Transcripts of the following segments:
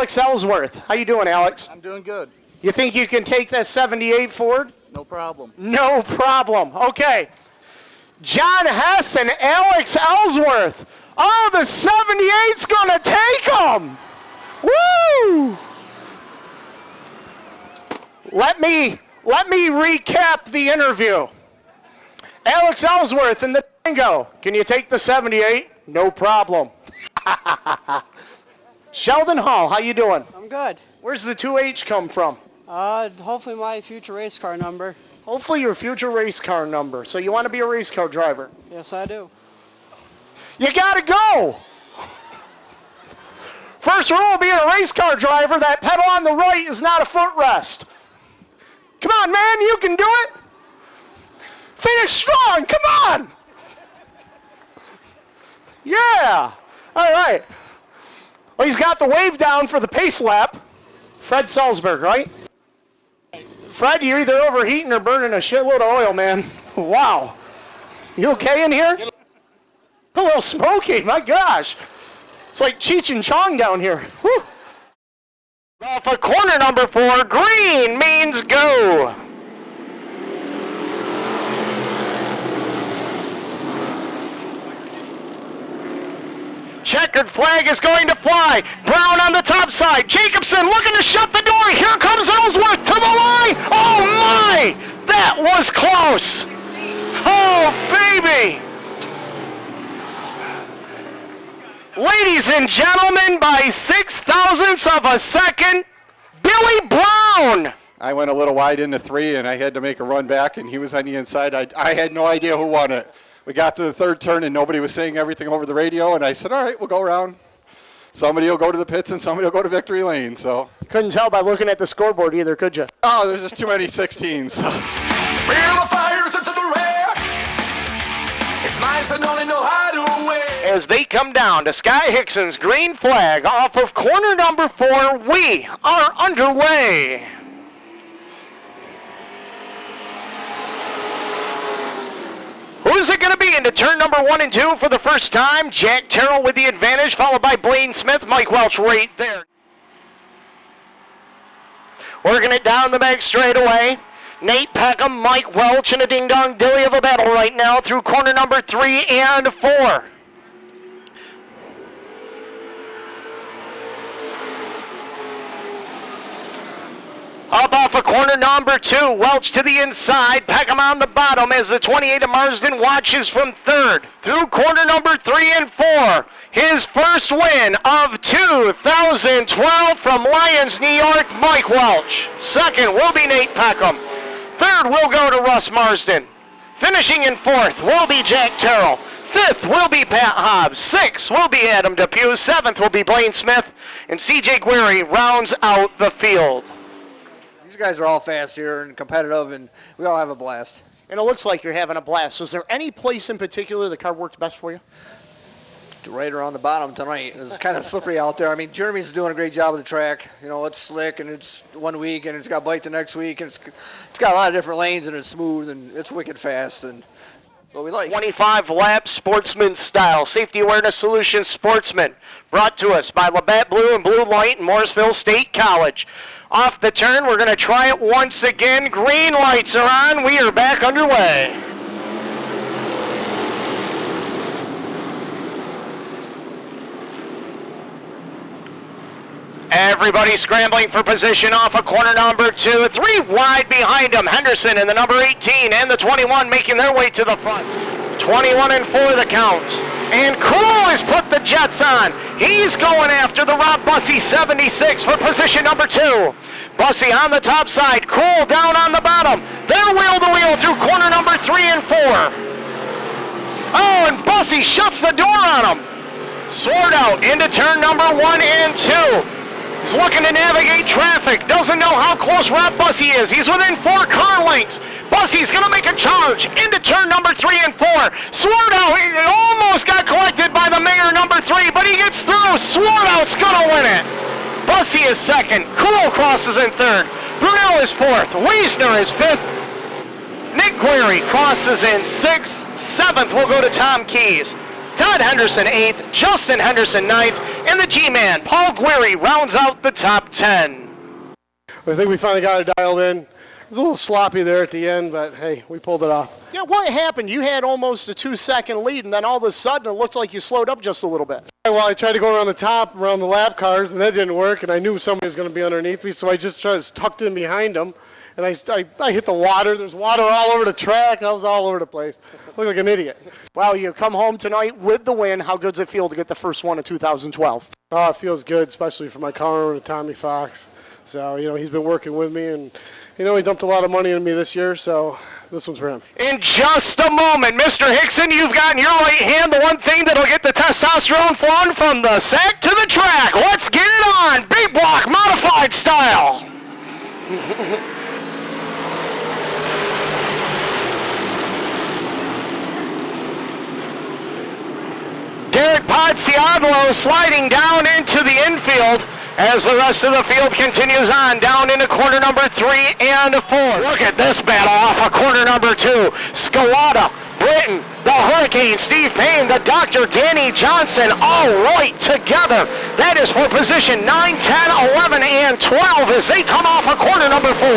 Alex Ellsworth. How you doing, Alex? I'm doing good. You think you can take that 78 Ford? No problem. No problem. Okay. John Hess and Alex Ellsworth. Oh, the 78's going to take them. Woo! Let me recap the interview. Alex Ellsworth in the Tango. Can you take the 78? No problem. Sheldon Hall, how you doing? I'm good. Where's the 2H come from? Hopefully my future race car number. Hopefully your future race car number. So you want to be a race car driver? Yes, I do. You got to go. First rule of being a race car driver, that pedal on the right is not a footrest. Come on, man, you can do it. Finish strong, come on. Yeah, all right. Well, he's got the wave down for the pace lap. Fred Salzberg, right? Fred, you're either overheating or burning a shitload of oil, man. Wow. You okay in here? A little smoky, my gosh. It's like Cheech and Chong down here. Whew. Off of corner number 4, green means go. Checkered flag is going to fly. Brown on the top side. Jacobson looking to shut the door. Here comes Ellsworth to the line. Oh my! That was close. Oh baby! Ladies and gentlemen, by 6,000ths of a second, Billy Brown. I went a little wide into 3, and I had to make a run back, and he was on the inside. I had no idea who won it. We got to the third turn, and nobody was saying everything over the radio, and I said, all right, we'll go around. Somebody will go to the pits, and somebody will go to victory lane. So couldn't tell by looking at the scoreboard either, could you? Oh, there's just too many 16s. Feel the fires into the rear. It's nice and only know how to wear. As they come down to Sky Hickson's green flag off of corner number 4, we are underway. Who's it going to be into turn number 1 and 2 for the first time? Jack Terrell with the advantage, followed by Blaine Smith, Mike Welch right there. Working it down the back straightaway. Nate Peckham, Mike Welch, and a ding-dong dilly of a battle right now through corner number 3 and 4. Up off of corner number 2, Welch to the inside, Peckham on the bottom as the 28 of Marsden watches from 3rd. Through corner number 3 and 4, his first win of 2012 from Lyons, New York, Mike Welch. 2nd will be Nate Peckham. 3rd will go to Russ Marsden. Finishing in 4th will be Jack Terrell. 5th will be Pat Hobbs. 6th will be Adam Depew. 7th will be Blaine Smith. And C.J. Guerry rounds out the field. These guys are all fast here and competitive, and we all have a blast. And it looks like you're having a blast. So is there any place in particular the car works best for you? Right around the bottom tonight. It's kind of slippery out there. I mean, Jeremy's doing a great job of the track. You know, it's slick, and it's 1 week, and it's got bite the next week, and it's got a lot of different lanes, and it's smooth, and it's wicked fast, and what we like. 25 lap sportsman style. Safety Awareness Solutions Sportsman. Brought to us by Labatt Blue and Blue Light and Morrisville State College. Off the turn, we're going to try it once again. Green lights are on. We are back underway. Everybody scrambling for position off of corner number 2. 3 wide behind him. Henderson and the number 18 and the 21 making their way to the front. 21 and 4 the count. And Cool has put the Jets on. He's going after the Rob Bussey 76 for position number 2. Bussey on the top side. Cool down on the bottom. They're wheel to wheel through corner number 3 and 4. Oh, and Bussey shuts the door on him. Sword out into turn number 1 and 2. He's looking to navigate traffic. Doesn't know how close Rob Bussey is. He's within 4 car lengths. Bussey's going to make a charge into turn number 3 and 4. Sword out. He almost got collected by the mayor number 3, but he gets through. Sword out's going to win it. Bussey is 2nd. Cool crosses in 3rd. Brunel is 4th. Wiesner is 5th. Nick Guerry crosses in 6th. 7th will go to Tom Keys. Todd Henderson 8th, Justin Henderson 9th, and the G-Man, Paul Guerri, rounds out the top 10. I think we finally got it dialed in. It was a little sloppy there at the end, but hey, we pulled it off. Yeah, what happened? You had almost a 2-second lead, and then all of a sudden it looked like you slowed up just a little bit. Well, I tried to go around the top, around the lap cars, and that didn't work, and I knew somebody was going to be underneath me, so I just tucked in behind them, and I hit the water. There's water all over the track. I was all over the place. Looked like an idiot. Well, you come home tonight with the win. How good does it feel to get the first one of 2012? Oh, it feels good, especially for my car owner, Tommy Fox. So, he's been working with me, and, he dumped a lot of money into me this year, so this one's for him. In just a moment, Mr. Hickson, you've got in your right hand the one thing that'll get the testosterone flowing from the sack to the track. Let's get it on, big block, modified style. Derek Pozziadlo sliding down into the infield as the rest of the field continues on down into corner number 3 and 4. Look at this battle off of corner number 2. Skawada, Britton, the Hurricane, Steve Payne, the Dr. Danny Johnson, all right together. That is for position 9, 10, 11, and 12 as they come off of corner number 4.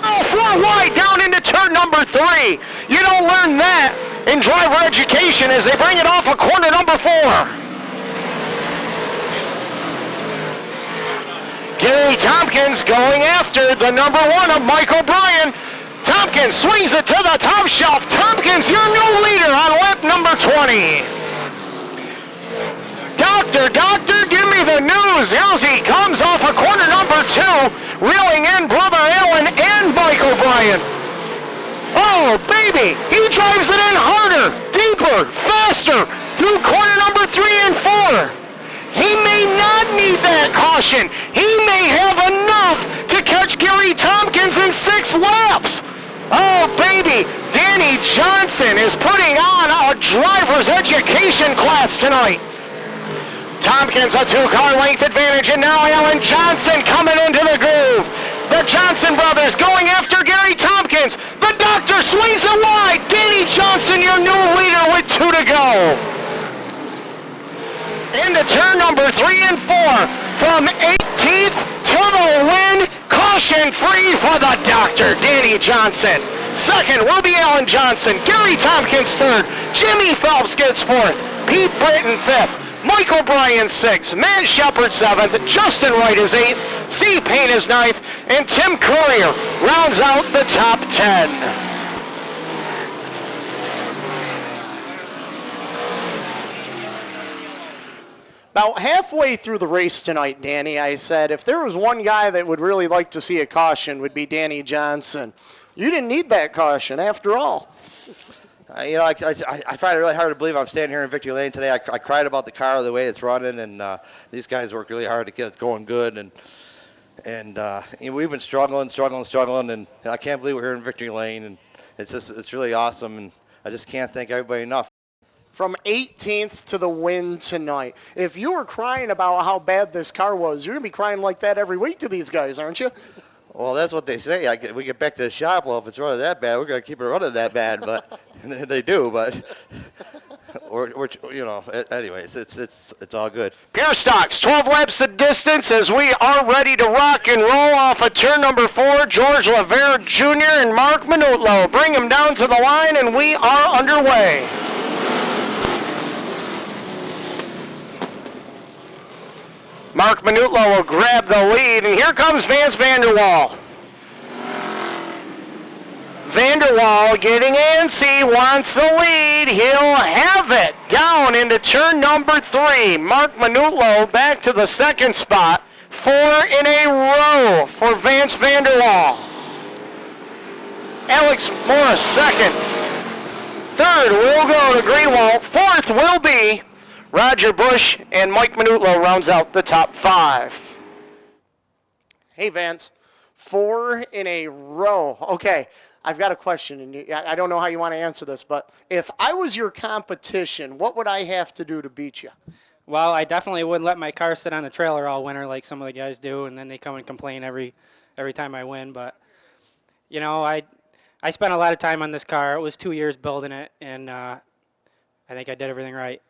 Oh, 4 wide down into turn number 3. You don't learn that in driver education as they bring it off of corner number 4. Gary Tompkins going after the number 1 of Mike O'Brien. Tompkins swings it to the top shelf. Tompkins, your new leader on lap number 20. Doctor, give me the news. Here he comes off of corner number 2, reeling in Brother Allen and Mike O'Brien. Oh, baby, he drives it in harder, deeper, faster through corner number 3 and 4. He may not need that caution. He may have enough to catch Gary Tompkins in 6 laps. Oh, baby, Danny Johnson is putting on a driver's education class tonight. Tompkins a 2-car length advantage, and now Alan Johnson coming into the groove. The Johnson brothers going after Gary Tompkins. The doctor swings it wide. Danny Johnson, your new leader with 2 to go. Into turn number 3 and 4. From 18th to the win. Caution free for the doctor, Danny Johnson. Second will be Alan Johnson. Gary Tompkins third. Jimmy Phelps gets fourth. Pete Britton fifth. Mike O'Brien 6th, Matt Shepard 7th, Justin Wright is 8th, Steve Payne is 9th, and Tim Courier rounds out the top 10. About halfway through the race tonight, Danny, I said if there was one guy that would really like to see a caution, would be Danny Johnson. You didn't need that caution after all. I find it really hard to believe I'm standing here in victory lane today. I cried about the car, the way it's running, and these guys work really hard to get it going good. And we've been struggling, and I can't believe we're here in victory lane. And it's really awesome, and I just can't thank everybody enough. From 18th to the win tonight. If you were crying about how bad this car was, you're going to be crying like that every week to these guys, aren't you? Well, that's what they say. We get back to the shop. Well, if it's running that bad, we're going to keep it running that bad. But they do. But anyways, it's all good. Pure Stocks, 12 laps the distance as we are ready to rock and roll off of turn number 4. George LaVere Jr. and Mark Manutlo bring him down to the line, and we are underway. Mark Manutlo will grab the lead, and here comes Vance Vanderwall. Vanderwall getting antsy, wants the lead. He'll have it down into turn number 3. Mark Manutlo back to the second spot. 4 in a row for Vance Vanderwall. Alex Morris second. Third will go to Greenwald. Fourth will be Roger Bush, and Mike Manutlo rounds out the top 5. Hey, Vance, 4 in a row. Okay, I've got a question, and I don't know how you want to answer this, but if I was your competition, what would I have to do to beat you? Well, I definitely wouldn't let my car sit on the trailer all winter like some of the guys do, and then they come and complain every time I win. But, I spent a lot of time on this car. It was 2 years building it, and I think I did everything right.